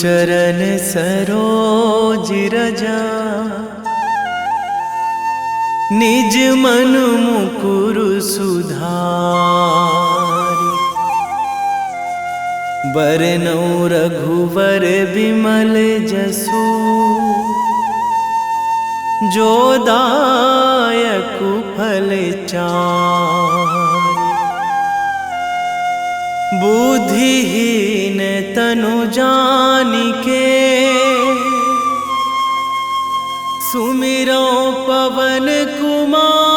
चरण सरोज रजा, निज मन मुकुर सुधारि। बरनौ रघुवर बिमल जसु, जो दायक फल चारि। बुद्धिहीन तनु जानिके, सुमिरो पवन कुमार।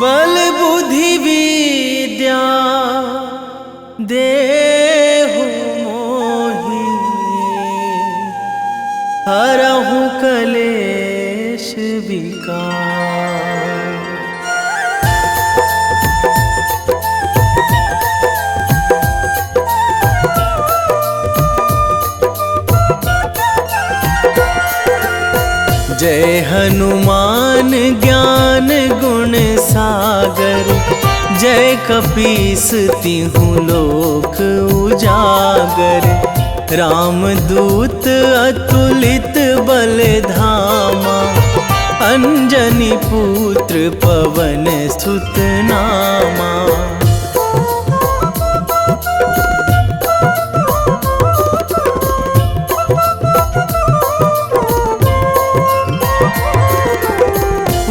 बल बुद्धि विद्या देहु मोहि, हरहु कलेश विकार। जय हनुमान ज्ञान गुण सागर, जय कपीस तिहुँ लोक उजागर। रामदूत अतुलित बल धामा, अंजनी पुत्र पवन सुत नामा।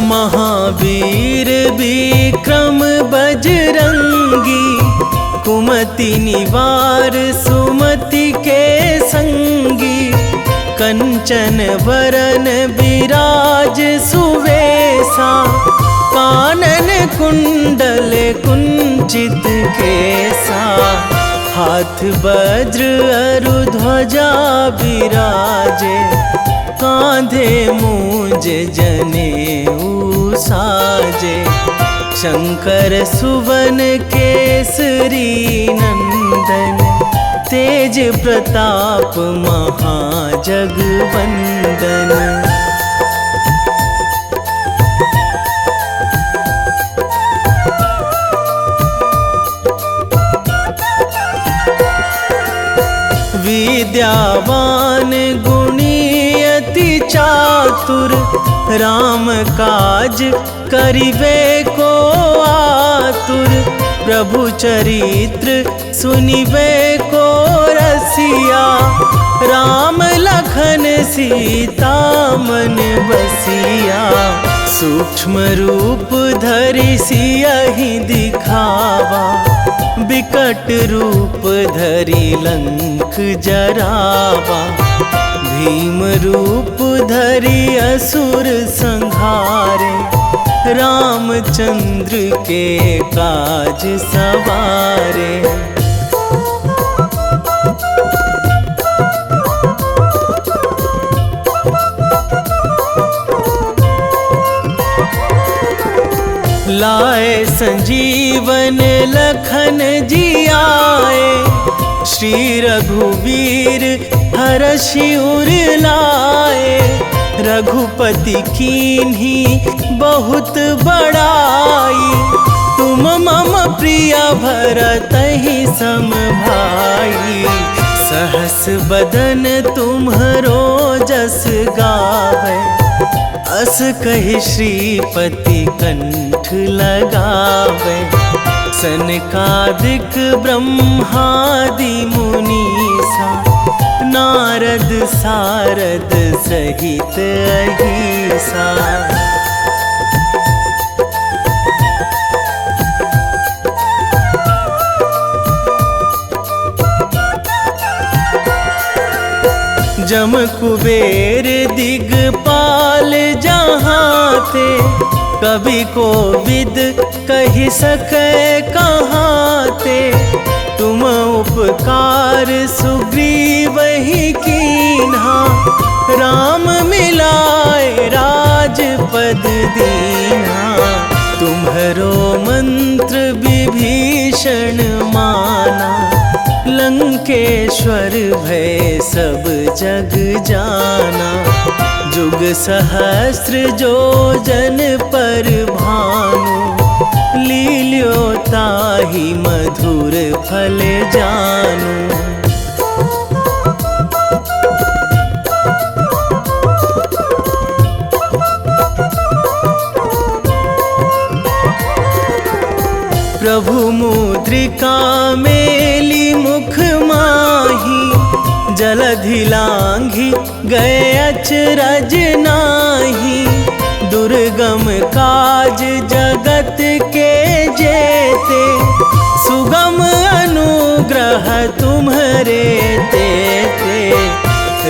महावीर विक्रम बजरंगी, कुमति निवार सुमति के संगी। कंचन वरन विराज सुवेशा, कानन कुंडल कुंचित केसा। हाथ वज्र अरु ध्वजा बिराजे, कांधे मूंज जनेऊ साजे। शंकर सुवन केसरी नंदन, तेज प्रताप महाजगवंदन। विद्यावान गुणी अति चातुर, राम काज करिबे को आतुर। प्रभु चरित्र सुनिबे को रसिया, राम लखन सीता मन बसिया। सूक्ष्म रूप धरि सियहि दिखावा, बिकट रूप धरि लंक जरावा। भीम रूप धरि असुर संहारे, रामचंद्र के काज सवारे। लाए संजीवन लखन जियाए, श्री रघुवीर हरषि उर लाए। रघुपति कीन्ही बहुत बड़ाई, तुम मम प्रिय भरतहि सम भाई। सहस बदन तुम्हरो जस गावै, अस कहि श्रीपति कंठ लगावै। सनकादिक ब्रह्मादि मुनीसा, नारद सारद सहित अहिसा। जम कुबेर दिगपाल जहाँ थे, कवि कोविद कहि सकै कहाँ ते। तुम उपकार सुग्रीवहि कीन्हा, राम मिलाए राजपद दीन्हा। तुम्हरो मंत्र विभीषण माना, लंकेश्वर भय सब जग जाना। जुग सहस्र जो जन पर भानु, लील्यो ताहि मधुर फल जानू। प्रभु मुद्रिका मेली मुख माही, जलधि लांघी गए अचरज नाही। दुर्गम काज जगत के जेते, सुगम अनुग्रह तुम्हरे तेते।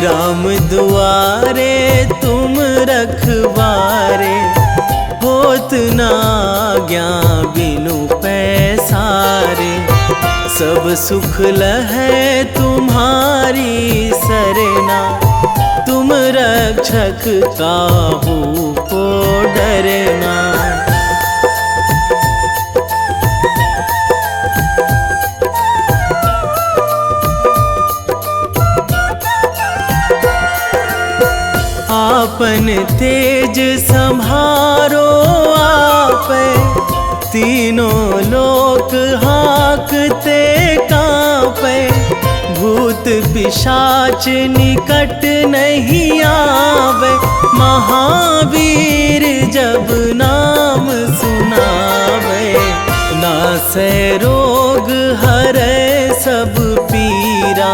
राम दुआरे तुम रखवारे, होत ना आज्ञा बिनु पैसारे। सब सुख लहै तुम्हारी सरना, तुम रक्षक काहू को डरना। आपन तेज संभारो आपै, तीनों लोक हाकते कांपै। भूत पिशाच निकट नहीं आवे, महावीर जब नाम सुनावे। नासै रोग हरै सब पीरा,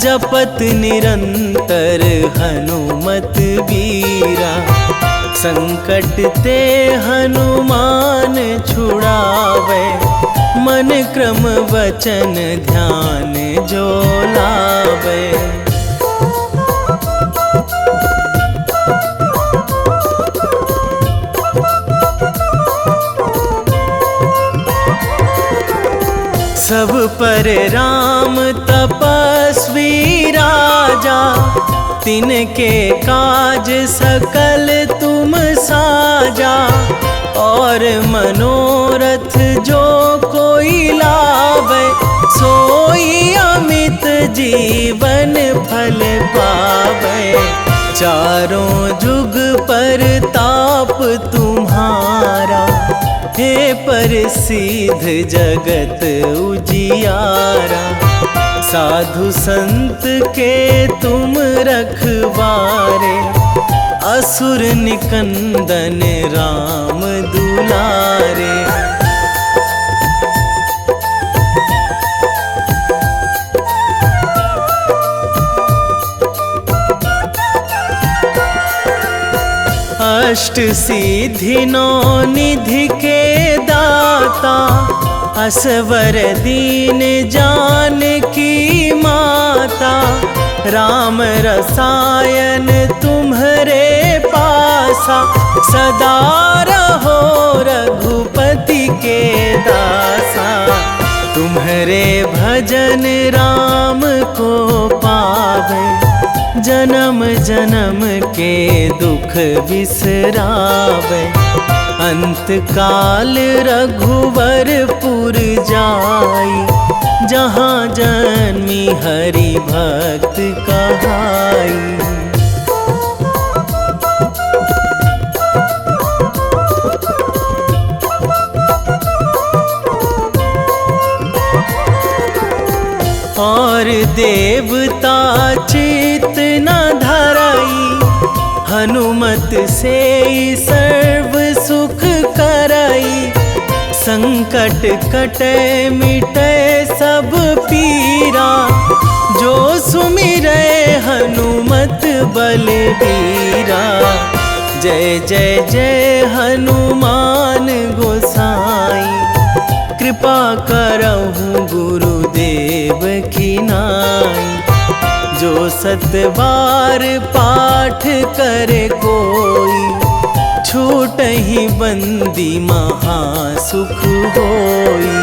जपत निरंतर हनुमत बीरा। संकट ते हनुमान छुड़ावे, मन क्रम वचन ध्यान जो लावे। सब पर राम तपस्वी राजा, तिनके काज सकल तुम साजा। और मनोरथ जो कोई लावे, सोई अमित जीवन फल पावे। चारों जुग पर ताप तुम्हारा, हे प्रसिद्ध जगत उजियारा। साधु संत के तुम रखवारे, असुर निकंदन राम दुलारे। अष्ट सिद्धि नौ निधि के दाता, असवर दीन जानकी माता। राम रसायन तुम्हरे पासा, सदा रहो रघुपति के दासा। तुम्हरे भजन राम को पावे, जन्म जन्म के दुख बिसरावे। अंत काल रघुवरपुर जाई, जहाँ जन्मी हरि भक्त कहाई। और देवता चित न धराई, हनुमत से सर्व सुख कराई। संकट कटे मिटे सब पीरा, जो सुमिरै हनुमत बलबीरा। जय जय जय हनुमान गोसाई, कृपा करहु गुरुदेव की नाई। जो सतबार पाठ करे कोई, छूटहि बंदी महासुख होई।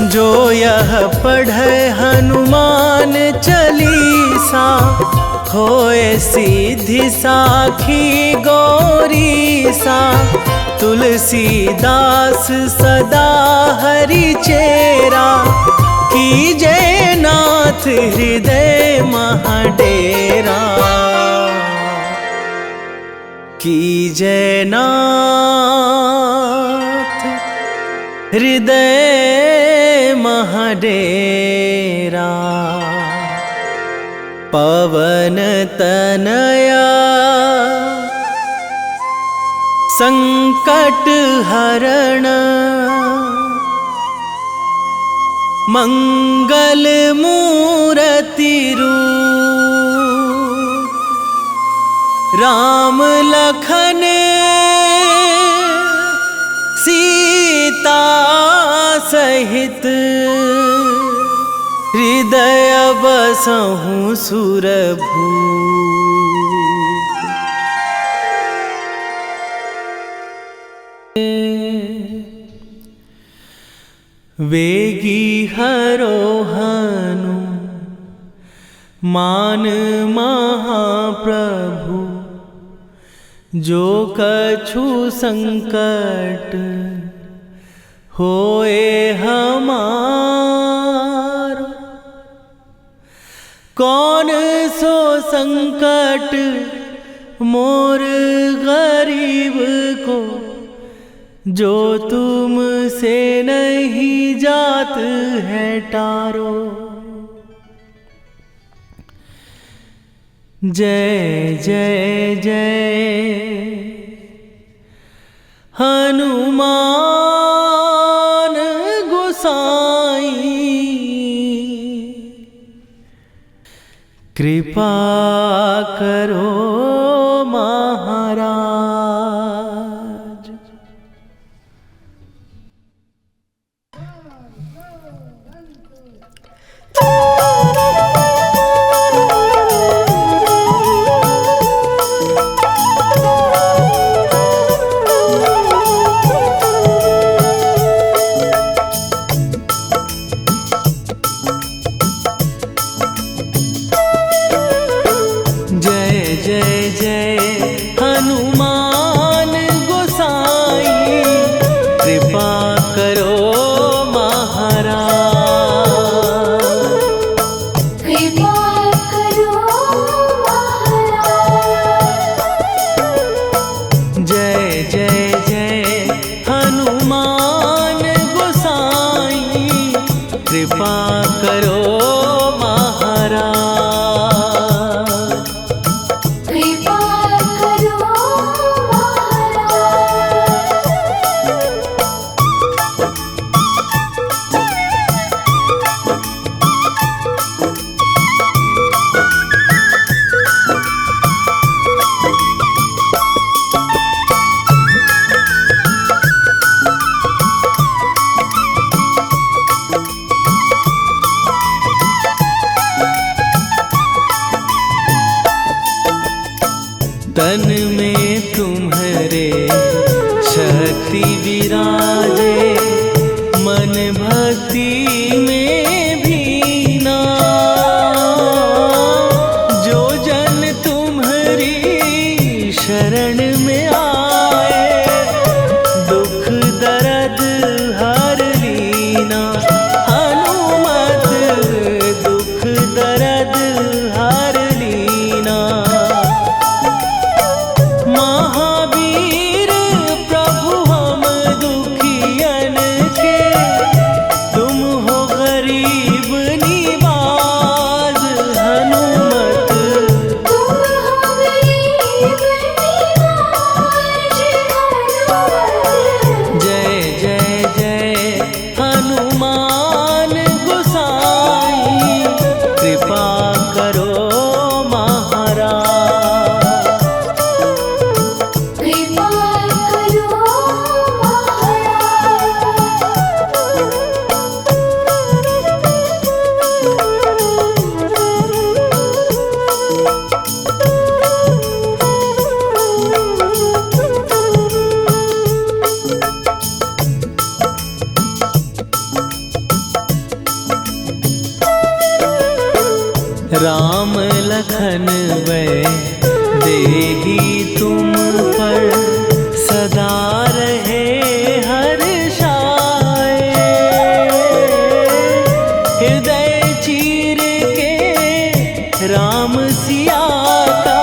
जो यह पढ़े हनुमान चालीसा, होए सीधी साखी गौरीसा। तुलसीदास सदा हरि चेरा, कीजे नाथ हृदय महाडेरा, कीजे नाथ हृदय महाडेरा। पवन तनया संकट हरण, मंगल मूर्ति रूप, राम लखन सीता सहित, हृदय बसहु सुरभूप। वेगी हरोहनु मान महाप्रभु, जो कछु संकट होए हमारो। कौन सो संकट मोर गरीब को, जो तुम से नहीं जात है टारो। जय जय जय हनुमान गोसाई, कृपा करो महाराज। कृपा करो महाराज, कृपा करो तन में तुम्हारे शक्ति विराजे, मन भक्ति में भीना। जो जन तुम्हारी शरण में आए, दुख दर्द हर लीना। हनुमत दुख दर्द हर लीना। महावीर प्रभु हम दुखियन के, तुम हो गरीब निवाज। हनुमत तुम हो गरीब निवाज। जय जय जय हनुमान गोसाई, कृपा करो महाराज। कृपा करो राम लखन वै देही तुम पर, सदा रहे हर्षाए। राम सिया का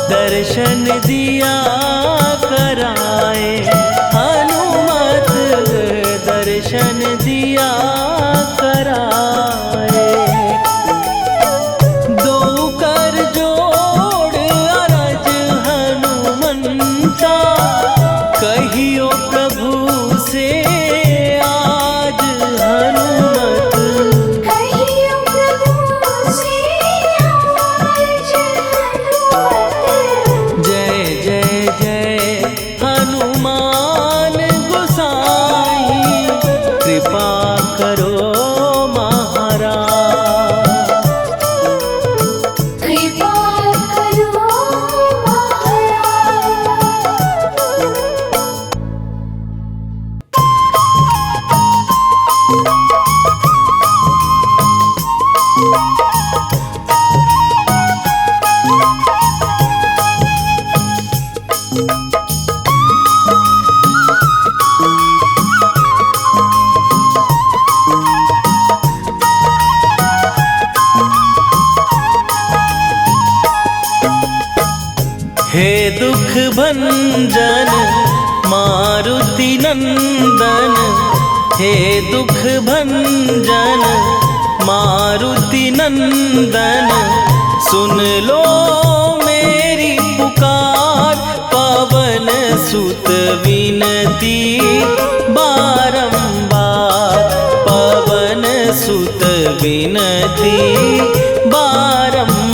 दर्शन दिया कराए, हनुमत दर्शन दिया कराए। दो कर जोड़ अरज हनुमंता, कहियो प्रभु से आज हनुमत। कहियो प्रभु से आज हनुमत। जय जय जय हनुमान गोसाई, कृपा करो महाराज। कृपा करो महाराज। हे दुख भंजन मारुति नंदन, हे दुख भंजन मारुति नंदन, सुन लो मेरी पुकार। पवन सुत विनती बारंबार, पवन सुत विनती बारंबार।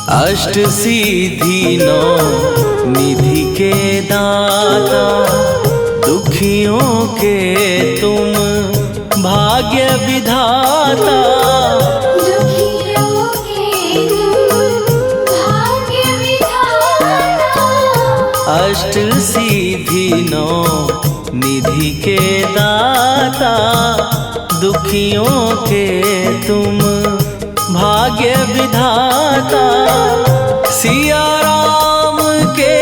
अष्ट सिद्धि नौ निधि के दाता, दुखियों के तुम भाग्य विधाता। दुखियों के तुम भाग्य विधाता। अष्ट सिद्धि नौ निधि के दाता, दुखियों के तुम भाग्य विधाता। सिया राम के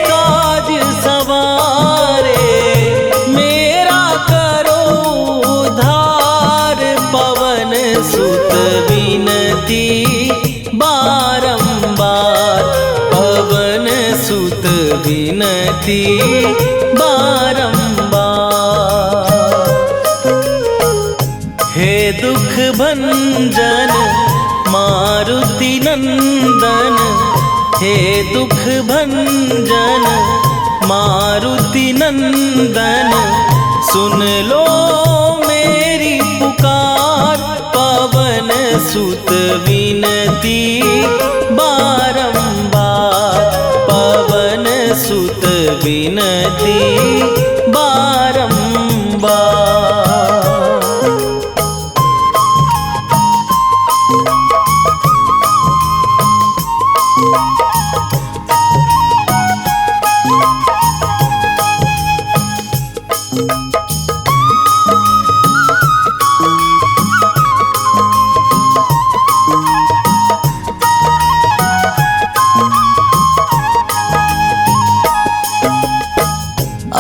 काज सवारे, मेरा करो उद्धार। पवन सुत विनती बारंबार, पवन सुत विनती बारंबार। हे दुख भंजन मारुति नंदन, हे दुख भंजन मारुति नंदन, सुन लो मेरी पुकार। पवन सुत विनती बारंबार, पवन सुत विनती बारंबार।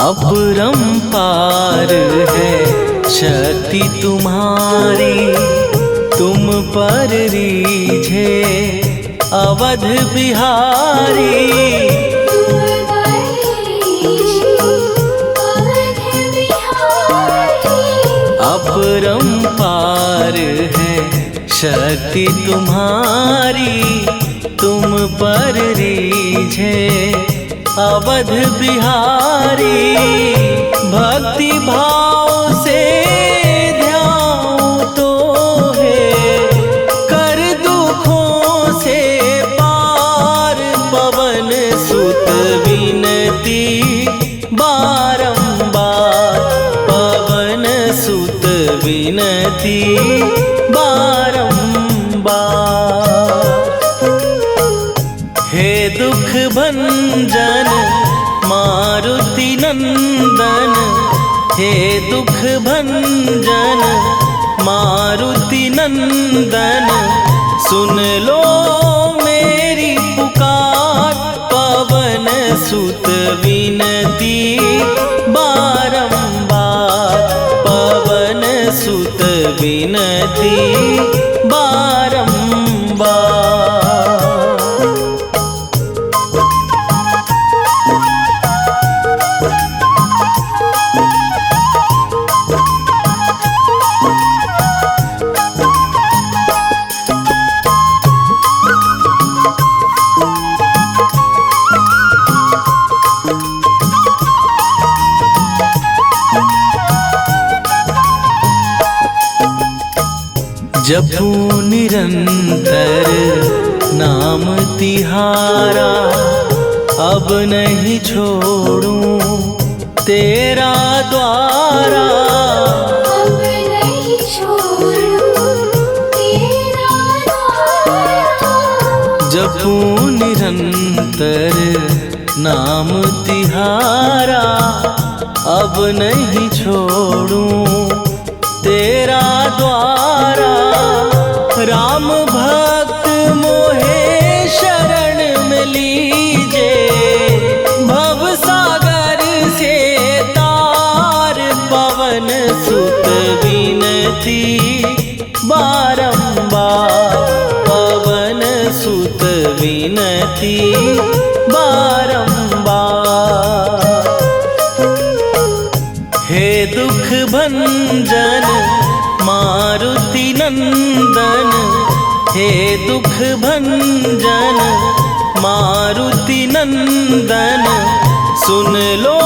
अपरंपार है शक्ति तुम्हारी, तुम पर रीझे अवध बिहारी। तुम बरीझे अवध बिहारी। अपरंपार है शक्ति तुम्हारी, तुम पर रीझे अवध बिहारी। भक्ति भाव से ध्यान तो है, कर दुखों से पार। पवन सुत विनती बारंबार, पवन सुत विनती बारंबार। हे दुख भंजन मारुति नंदन, हे दुख भंजन मारुति नंदन, सुन लो मेरी पुकार। पवन सुत विनती बारंबार, पवन सुत विनती बारंबार। जपू निरंतर नाम तिहारा, अब नहीं छोड़ूं तेरा द्वारा। अब नहीं छोड़ूं तेरा द्वारा। जपू निरंतर नाम तिहारा, अब नहीं छोड़ूं तेरा द्वारा। राम भक्त मोहे शरण में लीजे, भव सागर से तार। पवन सुत विनती बारंबार, पवन सुत विनती बारंबार। हे दुख भंजन मारुति नंदन, हे दुख भंजन मारुति नंदन, सुन लो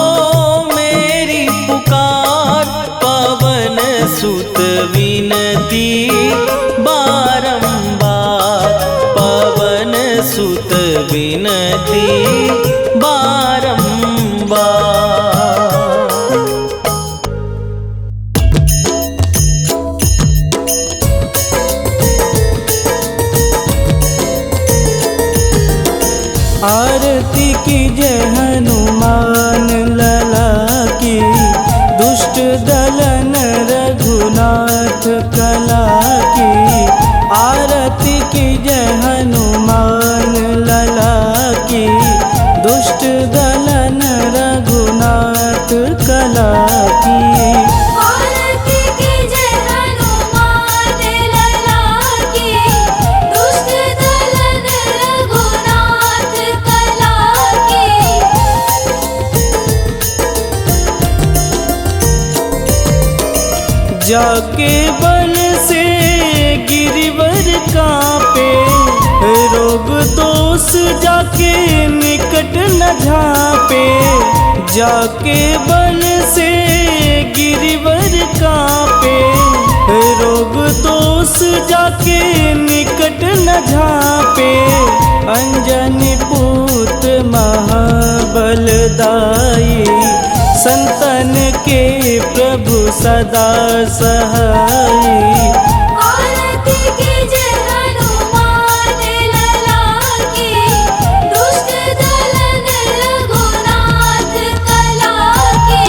मेरी पुकार। पवन सुत विनती बारंबार, पवन सुत विनती बारंबार। आरती कीजय हनुमान लला की, दुष्ट दलन रघुनाथ कला की। आरती कीजय हनुमान लला की, दुष्ट दलन रघुनाथ कला की। आरती कीजय हनुमान लला की, दुष्ट दलन रघुनाथ कला की। जाके बल से गिरिवर कांपे, रोग दोष जाके निकट न झांपे। जाके बल से गिरिवर कांपे, रोग दोष जाके निकट न झांपे। अंजनी पूत महाबलदाई, संतन के प्रभु सदा सहाई। आरती कीजय हनुमान लला की, दुष्ट दलन रघुनाथ कला की।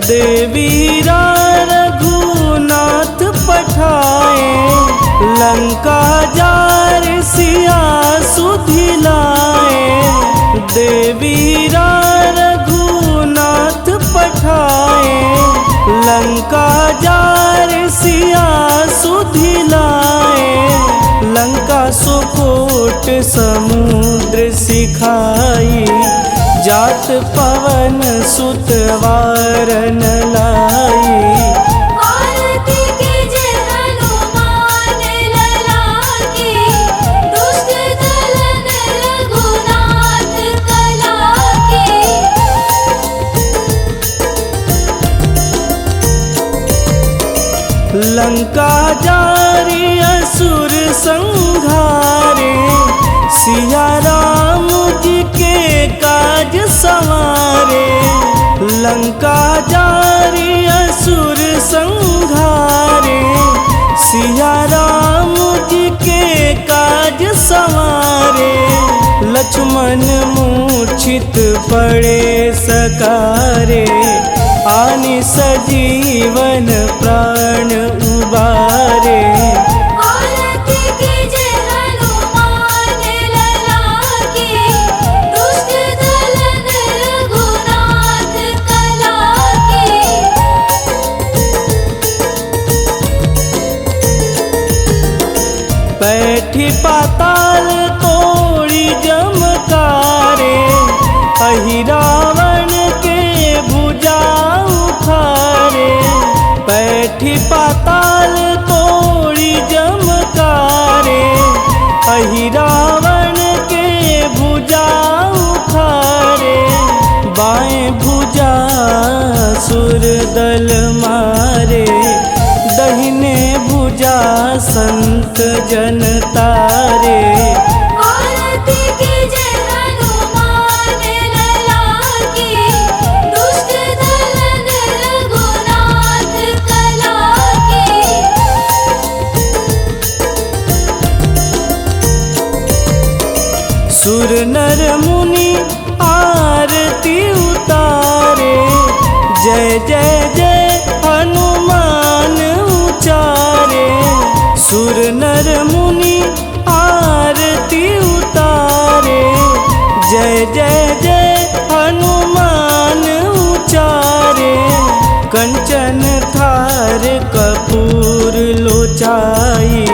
देवीरा रघुनाथ पठाए, लंका जार सिया सुधिलाए। देवीरा रघुनाथ पठाए, लंका जार सिया सुधिलाए। लंका सुकोट समुद्र सिखाई, जात पवन सुत वारन लाई। आरती कीजय हनुमान लला की, दुष्ट दलन रघुनाथ कला की। लंका जारी असुर संघारे, सिया राम जी के काज संवारे। लंका जारी असुर संघारे, सिया सिया राम जी के काज संवारे, लक्ष्मण मूर्छित पड़े सकारे, आनि सजीवन प्राण उबारे। आरती कीजे हनुमान लला की, दुष्ट दलन रघुनाथ कला की। बैठी पाताल तोड़ी जमकारे, अहि रावण के भुजा उखारे। बैठी पाताल तोड़ी जमकारे, अहि रावण के भुजा उखारे। बाएं भुजा सुर दल मारे, दहिने भुजा संत जन तारे। आरती कीजे हनुमान लला की, दुष्ट दलन रघुनाथ कला की। सुर नर मुनि आरती उतारे, जय जय जय हनुमान उचारे। सुर नर मुनि आरती उतारे, जय जय जय हनुमान उचारे। कंचन थार कपूर लोचाई,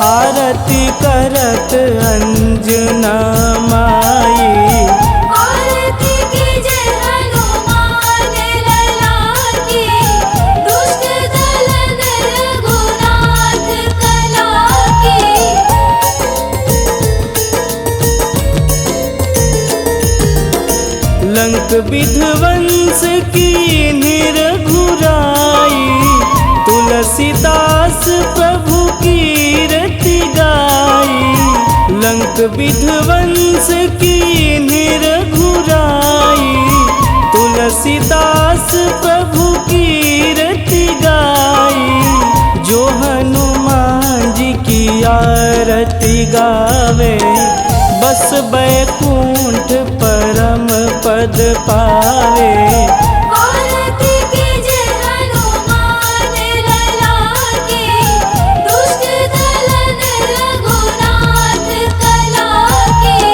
आरती करत अंजना माई। आरती कीजे हनुमान लला की, दुष्ट दलन रघुनाथ कला की। लंक विध्वंस की निरघुराई, तुलसीदास प्रभु कीरति गाई। लंक विध्वंस की निरघुराई, तुलसीदास प्रभु कीरति गाई। जो हनुमान जी की आरती गावे, बस बैकुंठ परम पद पावे। आरती कीजे हनुमान लला की, दुष्ट दलन रघुनाथ कला की।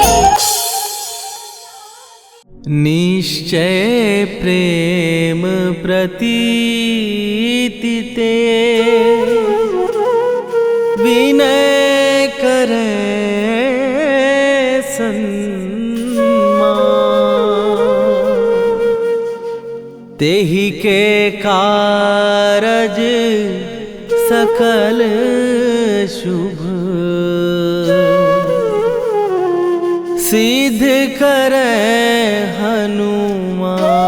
निश्चय प्रेम प्रतीति ते, विनय करे तेहि के कारज सकल शुभ, सिद्ध करे हनुमान।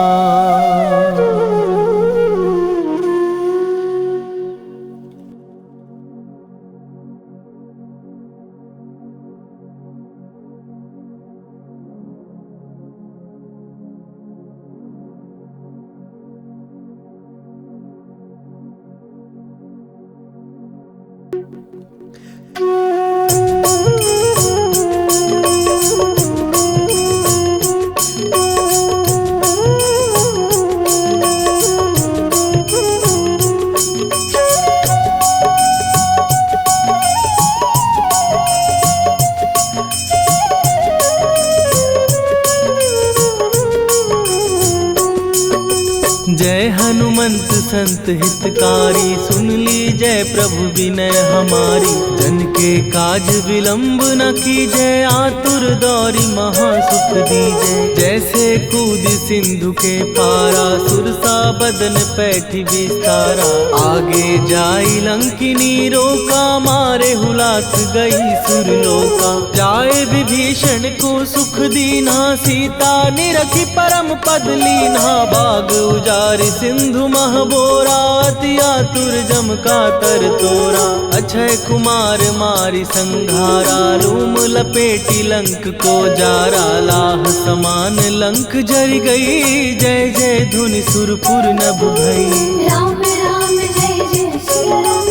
जय हनुमंत संत हितकारी, सुन ली जय प्रभु विनय हमारी। जन के काज विलंब न कीजय, आतुर दौरी महासुख दीजय। जैसे कूद सिंधु के पारा, सुरसा बदन पैठी विस्तारा। आगे जाई लंकिनी रोका, मारे हुलाक गई सुरलोका। जाए विभीषण को सुख दीना, सीता निरखी परम पद लीना। बाग उजारि सिंधु महबोरा, अति आतुर जम का तर तोरा। अक्षय कुमार मारि संघारा, लूम लपेटी लंक को जारा। लाह समान लंक जरि गई, जय जय धुनि सुरपुर नभ भई। राम राम जय जय श्री राम,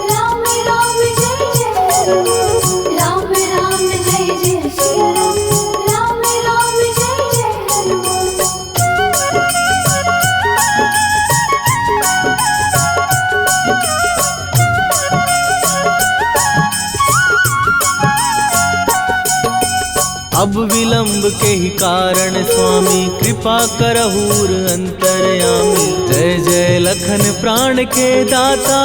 राम राम अब विलंब के ही कारण स्वामी कृपा करहूर अंतरयामी। जय जय लखन प्राण के दाता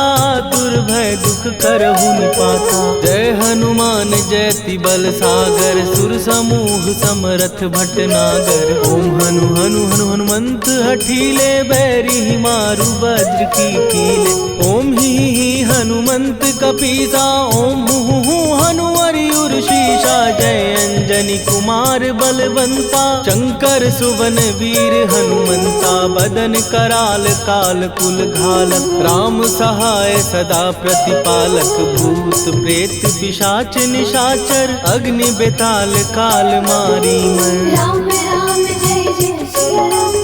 दुर्भय दुख करहु निपाता। जय हनुमान जयति बल सागर सुर समूह समरथ भटनागर। ओम हनु हनु हनु हनुमंत हठीले बैरी मारु वज्र की कीले। ओम ही हनुमंत कपीसा ओम हु हनुमरि शीषा। जय अंजनी कुमार बलवंता शंकर सुवन वीर हनुमंता। बदन कराल काल कुल घालक राम सहाय सदा प्रतिपालक। भूत प्रेत पिशाच निशाचर अग्नि बेताल काल मारी मर। राम राम जय जय सिया राम।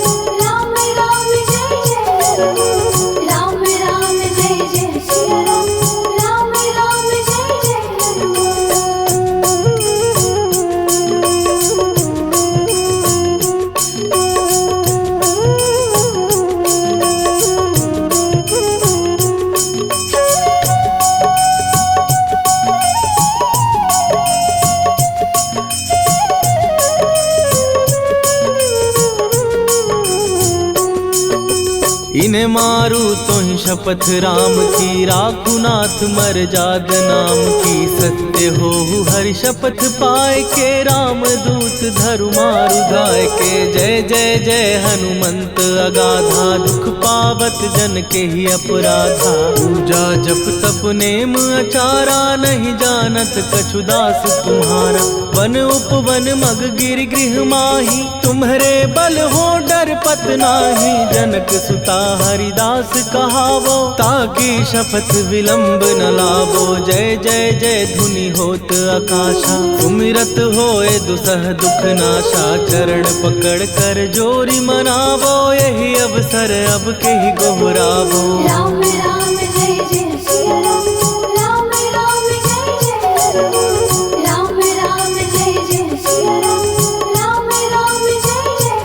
राम राम जय जय राम। राम राम जय जय सिया राम। राम राम जय जय इन्हें मारू तो ही शपथ राम की। राखू नाथ मर जाद नाम की। सत्य हो हरि शपथ पाए के राम दूत धरु मारु धाय के। जय जय जय हनुमंत अगाधा दुख पावत जन के ही अपराधा। पूजा जप तप नेम अचारा नहीं जानत कछु दास तुम्हारा। वन उपवन मग गिर गृह माही तुम्हरे बल हो डर पत नाही। जनक सुता हरिदास कहावो ताकि शपथ विलंब न लावो। जय जय जय धुनि होत आकाशा सुमिरत होए दुसह दुख नाशा। चरण पकड़ कर जोरी मनावो यही अवसर अब के ही गोहरावो। राम राम जय जय सिया राम। राम राम जय जय राम। राम राम जय जय सिया राम। राम राम जय जय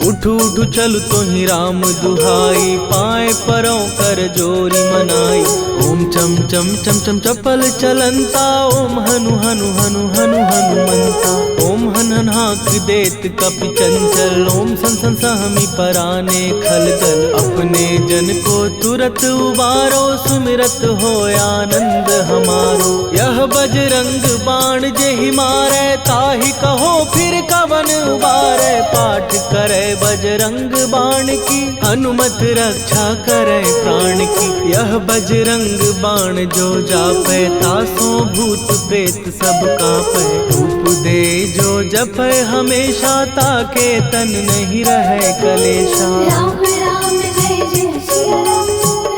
उठू उठू चल तो ही राम दुहाई। पाए परों कर जोरी मनाई। ओम चम चम चम चम चपल चलंता। ओम हनु हनु हनु हनु हनुमंता। ओम हन हन हाक देत कपि चंचल। ओम सन सन सहमी पराने खलदल। अपने जन को तुरत उबारो सुमिरत हो आनंद हमारो। यह बजरंग बाण जेहि मारे ताहि कहो फिर कवन उबारे। पाठ करे बजरंग बाण की हनुमत रक्षा करे प्राण की। यह बजरंग बाण जो जापे तासो भूत प्रेत सब कापे। धूप दे जो जपे हमेशा ताके तन नहीं रहे कलेशा। राम राम जय जय सिया राम।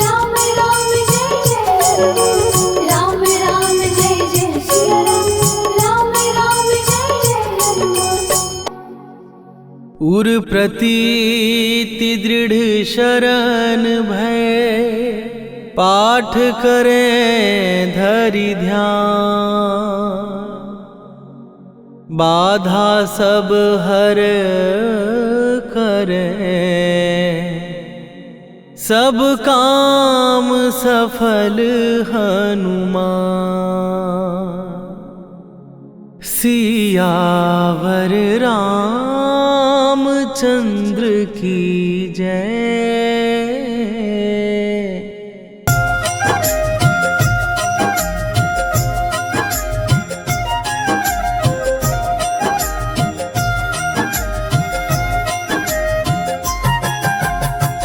राम राम जय जय राम। राम राम जय जय सिया राम। राम राम जय जय उर प्रतीति दृढ़ शरण भय। पाठ करें धरि ध्यान। बाधा सब हर करें। सब काम सफल हनुमान। सियावर रामचंद्र की जय।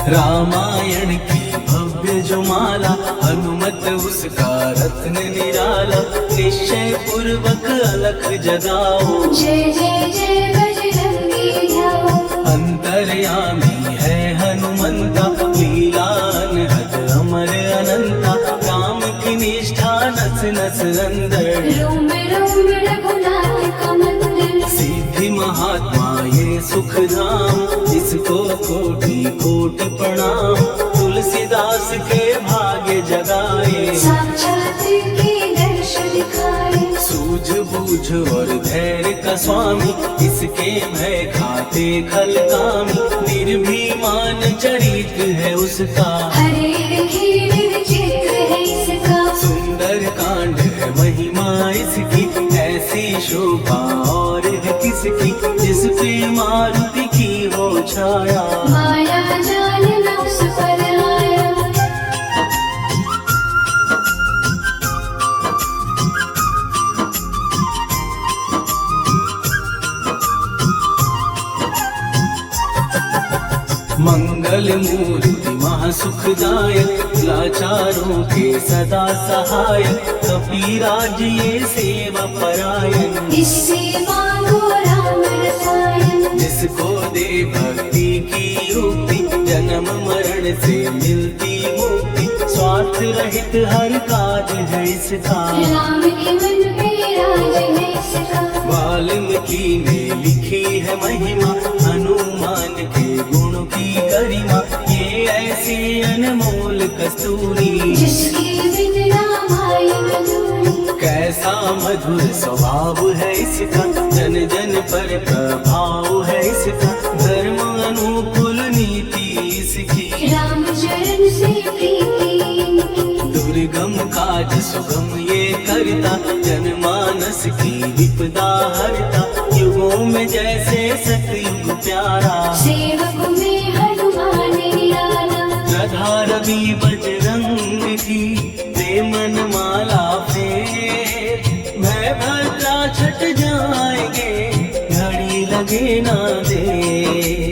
रामायण की भव्य जो माला। हनुमत उसका रत्न निराला। निश्चय पूर्वक अलख जगाओ। जय जय जय बजरंगी ध्याओ। अंतर्यामी है हनुमंता। लीलान हद अमर अनंता। काम की निष्ठा नस नस अंदर। रोम रोम रघुनाथ का मंदिर। सिद्धि महात्मा ये सुख धाम। जिसको कोटि कोटि प्रणाम। तुलसीदास के भाग्य जगाए। साक्षात के दर्श दिखाए। सूझ बूझ और धैर्य का स्वामी, इसके भय खाते खलकामी, निर्भीमान चरित्र है उसका, हरे खेल चित्र है इसका, सुंदर कांड है महिमा इसकी, ऐसी शोभा और है किसकी, जिस पे मारुति की हो छाया, माया जाल न उस पर आया। मंगल मूर्ति महासुखदायक, लाचारों के सदा सहायक, कपीराज ये सेवा परायण, इससे मांगो राम रसायन, जिसको दे भक्ति की युक्ति, जन्म मरण से मिलती मुक्ति, स्वार्थ रहित हर काज है इसका, राम के मन पे राज है इसका, वाल्मीकि ने लिखी है महिमा, हनुमान के गुण की गरिमा, ये ऐसी अनमोल कस्तूरी, जिसके बिन रामायण अधूरी, कैसा मधुर स्वभाव है इसका, जन जन पर प्रभाव है इसका, धर्म अनुकूल नीति इसकी, राम चरण से प्रीति इनकी, दुर्गम काज सुगम ये करता, जनमानस की विपदा हरता, युगों में जैसे सतयुग प्यारा, सेवक में हनुमान निराला, राधा रवि बजरंग की प्रेमन माला फेर, भय भद्रा छट जाएंगे घड़ी लगे ना देर।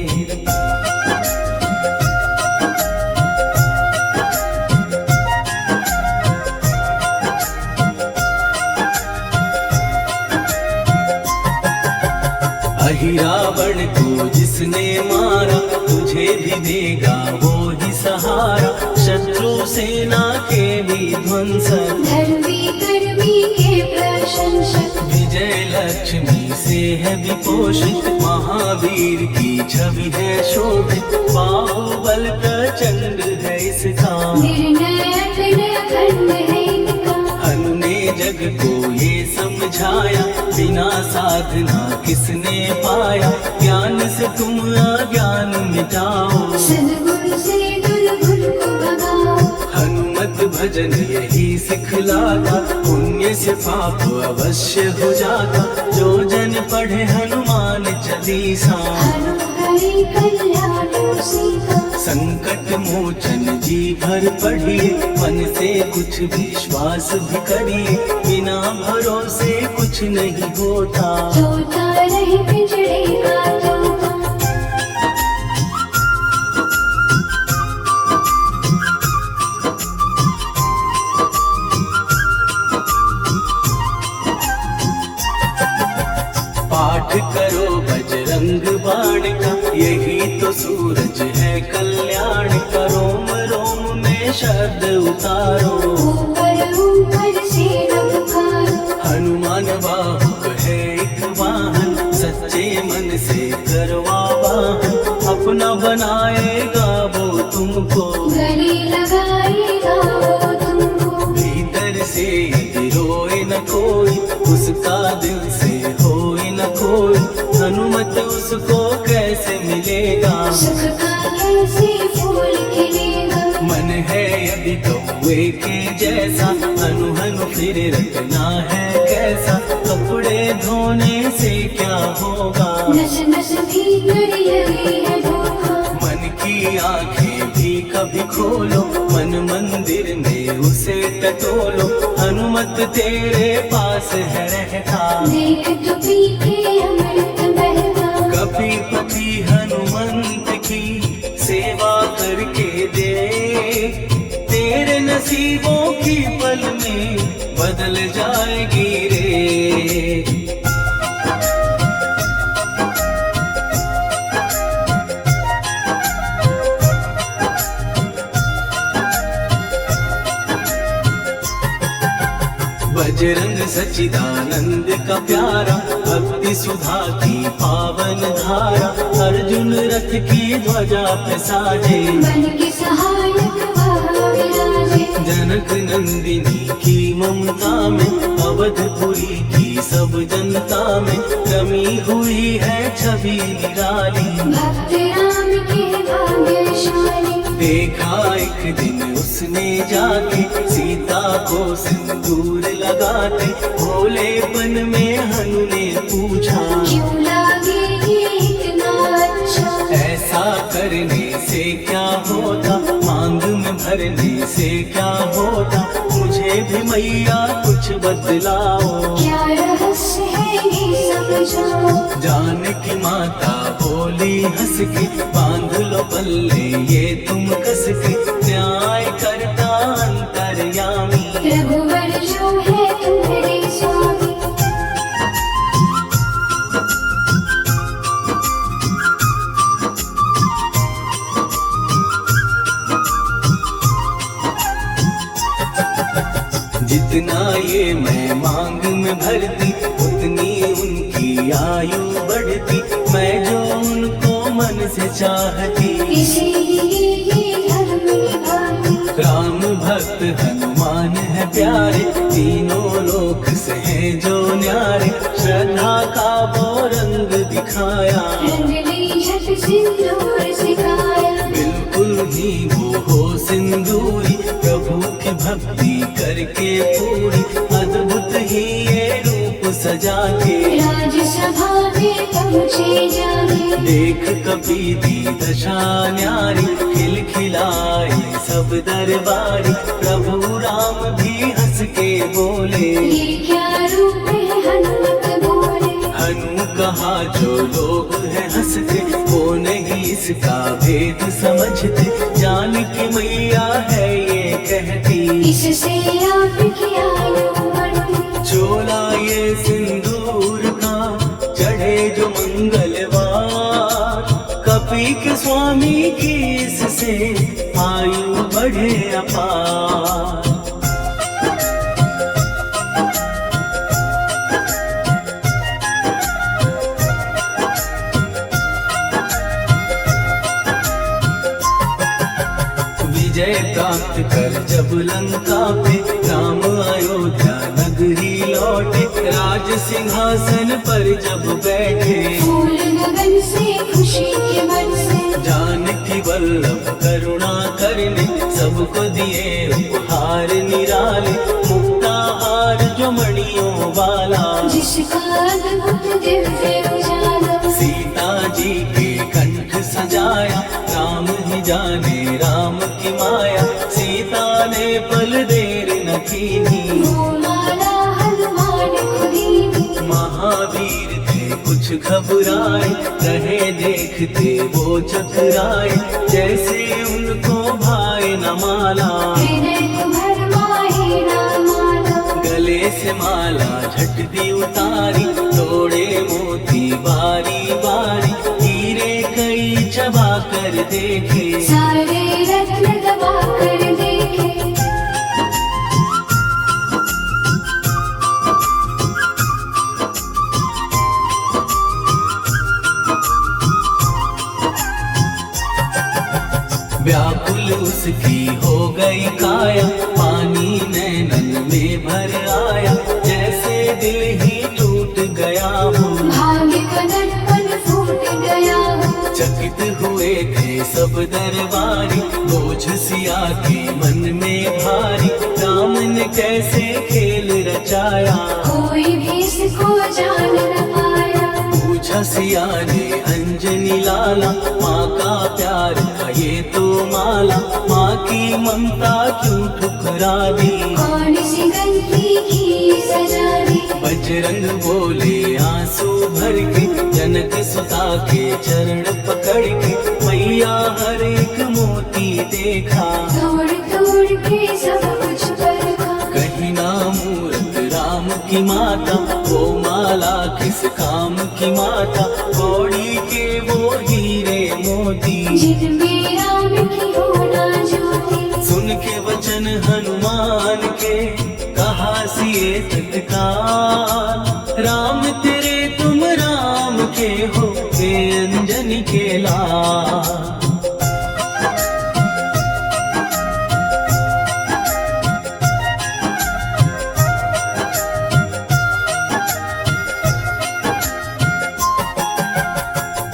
रावण को जिसने मारा, तुझे भी देगा वो ही सहारा, शत्रु सेना के विध्वंसक, धर्मी कर्मी के प्रशंसक, विजय लक्ष्मी से है विपोषित, महावीर की छवि है शोभित, बाहुबल प्रचंड है इसका, निर्णय अखंड है इनका, हनु ने जग को ये समझाया, बिना साधना किसने पाया, ज्ञान से तुम अज्ञान मिटाओ, सद्गुण से दुर्गुण को भगाओ, हनुमत भजन यही सिखलाता, पुण्य से पाप अवश्य हो जाता, जो जन पढ़े हनुमान चालीसा, हरे कल्याण सीता, संकट मोचन जी भर पढ़िए, मन से कुछ विश्वास भी करिए, बिना भरोसे कुछ नहीं होता, तोता रहे पिंजड़े का तोता, पाठ करो बजरंग बाण का, यही तो सूरज है कल्याण का, रोम रोम में शब्द उतारो, ऊपर ऊपर से न पुकारो, हनुमान बाहुक है एक वाहन, सच्चे मन से करवा वाहन, अपना बनाएगा वो तुमको, गले लगाएगा वो तुमको, भीतर से यदि रोए न कोई, उसका दिल से होए न कोई, हनुमत उसको कैसे मिलेगा, सुख का कैसे फूल खिलेगा, मन है यदि कौवे के जैसा, हनु हनु फिर रखना है कैसा, कपड़े धोने से क्या होगा, नस नस भीतर यही है धोखा, मन की आंखें भी कभी खोलो, मन मंदिर में उसे टटोलो, हनुमत तेरे पास है रहता, देख तो पीके अमृत बहता, कपीपति हनुमंत की सेवा करके दे, तेरे नसीबों की पल में बदल जाएगी रे। बजरंग सच्चिदानंद का प्यारा, भक्ति सुधा की पावन धारा, अर्जुन रथ की ध्वजा पे साजे, मन के सहायक वह विराजे, जनक नंदिनी की ममता में, अवधपुरी की सब जनता में रमी हुई है छवि निराली। भक्त राम के भाग्यशाली, देखा एक दिन उसने जाके सीता को सिंदूर लगाते, भोलेपन में हनु ने पूछा क्यों लागे ये इतना अच्छा। ऐसा करने से क्या होता, मांग में भरने से क्या होता, मुझे भी मैया कुछ बतलाओ। क्या रहस्य है ये समझाओ। जानकी माता बोली हंस के, बांध लो पल्ले ये तुम कस के, न्याय करता अंतर्यामी। रघुवर जो है तुम्हारे स्वामी। जितना ये मैं मांग में भरती, उतनी उनकी आयु बढ़ती, मैं जो उनको मन से चाहती। इसीलिए ये धर्म निभाती। राम भक्त हनुमान है प्यारे, तीनों लोक से हैं जो न्यारे, श्रद्धा का वो रंग दिखाया। रंग ली झट सिंदूर सिखाया। बिल्कुल ही वो हो सिंदूरी, प्रभु की भक्ति करके पूरी, अद्भुत ही ये रूप सजा के। राजसभा में पहुँचे जाके, देख कपी दी दशा न्यारी, खिलखिलाए सब दरबारी, प्रभु राम भी हंस के बोले। ये क्या रूप है हनुमत बोले। हनु कहा जो लोग हैं हंसते, वो नहीं इसका भेद समझते, जानकी मैया है ये कहती। इससे आपकी आयु बढ़ती। चोला ये सिंदूर का चढ़े जो मंगलवार, कपी के स्वामी की इससे आयु बढ़े अपार। विजय प्राप्त कर जब लंका पे, राम अयोध्या नगरी लौटे, राज सिंहासन पर जब बैठे, फूल गगन से खुशी के बरसे। जानकी वल्लभ करुणा करने, सबको दिए उपहार निराले, मुक्ताहार जो मणियों वाला, जिसका अद्भुत दिव्य उजाला। सीता जी के कंठ सजाया, राम ही जाने राम की माया, सीता ने पल देर न कीनी, वो माला हनुमान खुदी। महावीर थे कुछ घबराए, रहे देखते वो चकराए, जैसे उनको भाई न माला। हृदय को भरमाए राम माला। गले से माला झट दी उतारी, तोड़े मोती बारी बारी, हीरे कई चबा कर देखे, सारे रत्न दबा कर देखे। व्याकुल उसकी हो गई काया, पानी नैनन में भर आया, जैसे दिल ही टूट गया हो, भाग्य का दर्पण फूट गया हो। चकित हुए थे सब दरबारी, बोझ सिया के मन में भारी, राम ने कैसे खेल रचाया, कोई भी इसको जान न पाया। पूछा सिया ने अंजनी लाला, माँ का प्यार था ये तो माला, माँ की ममता क्यों ठुकरा दी, कौन सी गलती की सजा दी। बजरंग बोले आंसू भर के, जनक सुता के चरण पकड़ के, मैया हर एक मोती देखा, तोड़ तोड़ के सब कुछ परखा। कहीं ना मूरत राम की माता, वो माला किस काम की माता, कौड़ी के वो हीरे मोती, जिनमें राम की होना ज्योति। सुन के वचन हनुमान के, कहा सिए तत्काल, राम तेरे तुम राम के हो, हे अंजनी के लाल।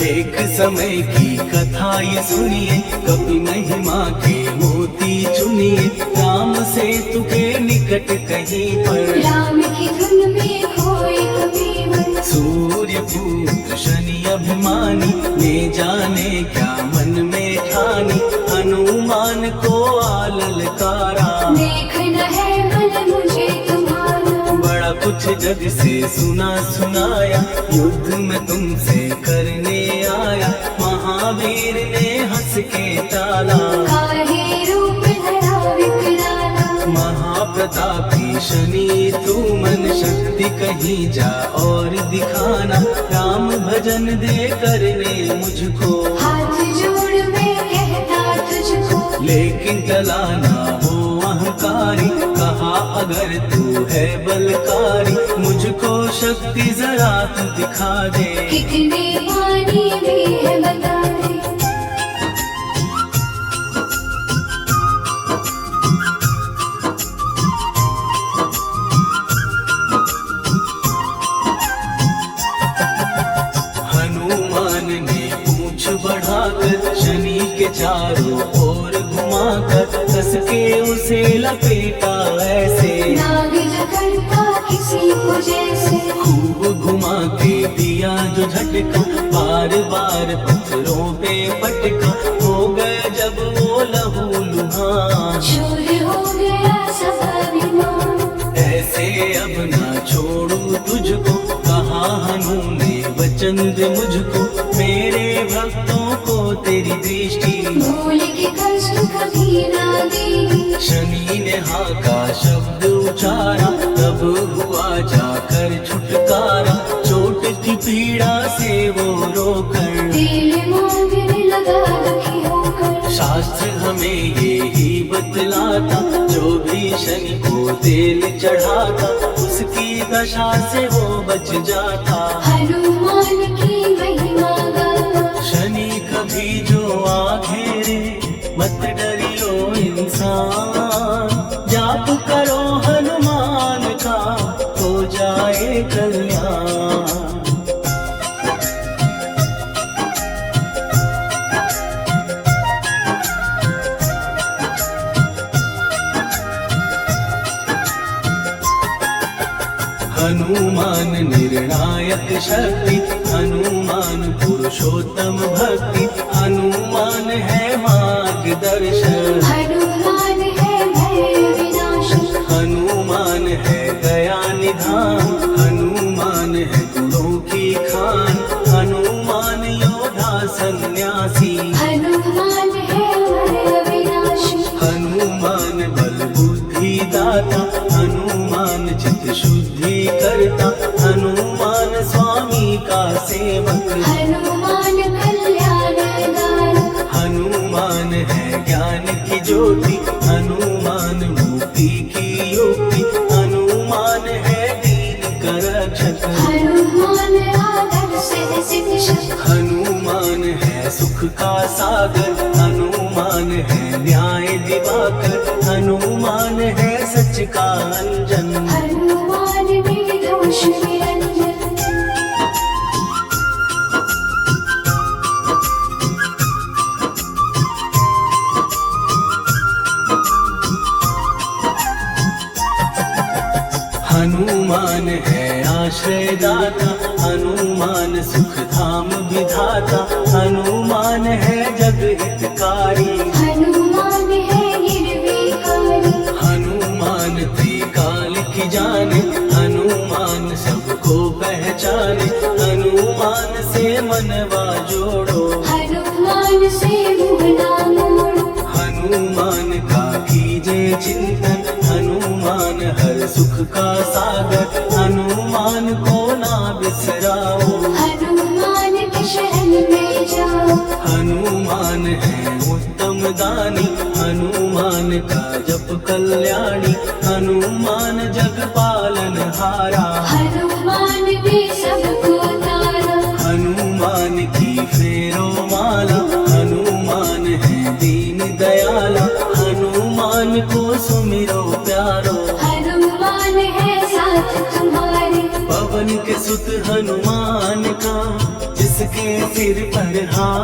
एक समय की कथा ये सुनिए, कभी महिमा के मोती चुनिए। राम सेतु के निकट कहीं पर राम की धुन में खोए कबीर। सूर्य पुत्र शनि अभिमानी, ने जाने क्या मन में ठानी। हनुमान को आललकारा, देखना है मन मुझे तुम्हारा। बड़ा कुछ जग से सुना सुनाया, युद्ध में तुमसे करने आया। महावीर ने हंस के टाला, काहे रूप धरा विकराला। महाप्रतापी शनि तू मन शक्ति कहीं जा और दिखाना। राम भजन दे करने मुझको, हाथ जोड़ मैं कहता तुझको। लेकिन टला ना हो अहंकारी। कहा अगर तू है बलकारी, मुझको शक्ति जरा तू दिखा दे। कितने पानी भी है बता दे। हनुमान ने पूंछ बढ़ाकर शनि के चारों ओर घुमाकर, कस के उसे लपेटा ऐसे। नाग जकड़ता किसी को जैसे, खूब घुमा के दिया जो झटका, बार बार पत्थरों पे पटका। हो गया जब वो लहू लुहान, चूर हो गया सब अभिमान। ऐसे अब ना छोड़ू तुझको, कहा हनु ने वचन दे मुझको। मेरे भक्तों को तेरी दृष्टि, भूल के कष्ट कभी ना दी। शनि ने हाँ का शब्द उचारा, तब हुआ जाकर छुटकारा। चोट की पीड़ा से वो रोकर, दिल मांगने लगा दुखी होकर। शास्त्र हमें ये ही बतलाता, जो भी शनि को तेल चढ़ाता, उसकी दशा से वो बच जाता। हनुमान की महिमा गाता, शनि कभी जो आ घेरे, मत डरियो इंसान। जाप करो हनुमान का, हो जाए कल्याण। हनुमान निर्णायक शक्ति, हनुमान पुरुषोत्तम भक्ति। हनुमान है मार्गदर्शन, हनुमान है भय विनाशक। हनुमान है दया निधान। हनुमान है गुणों की खान, हनुमान योद्धा सन्यासी। हनुमान है भय विनाशक। हनुमान बल बुद्धि दाता, हनुमान चित्त शुद्धि करता। हनुमान स्वामी का सेवक, हनुमान कल्याणदायक। हनुमान है ज्ञान की ज्योति। हनुमान मुक्ति की युक्ति, हनुमान है दीन का रक्षक। हनुमान आदर्श है शिक्षक। हनुमान है सुख का सागर, हनुमान है न्याय दिवाकर। हनुमान है सच का अंजन, हनुमान निर्दोष निरंजन। हनुमान है आश्रयदाता, हनुमान सुख धाम विधाता। हनुमान है जग हितकारी, हनुमान है निर्विकारी। हनुमान त्रिकाल की जाने। हनुमान सबको पहचाने, हनुमान से मनवा जोड़ो। हनुमान से मुँह ना मोड़ो। हनुमान का कीजे चिंतन, हनुमान हर सुख का सागर। हनुमान को ना बिसराओ, हनुमान के शरण में जाओ। हनुमान है उत्तम दानी, हनुमान का जप कल्याणी। हनुमान जग पालन हारा, हनुमान ने सबको तारा। हनुमान की फेरो माला। हनुमान है दीन दयाला, हनुमान को सुमिरो प्यारो। हनुमान है साथ तुम्हारे। पवन के सुत हनुमान का, जिसके सिर पर हाथ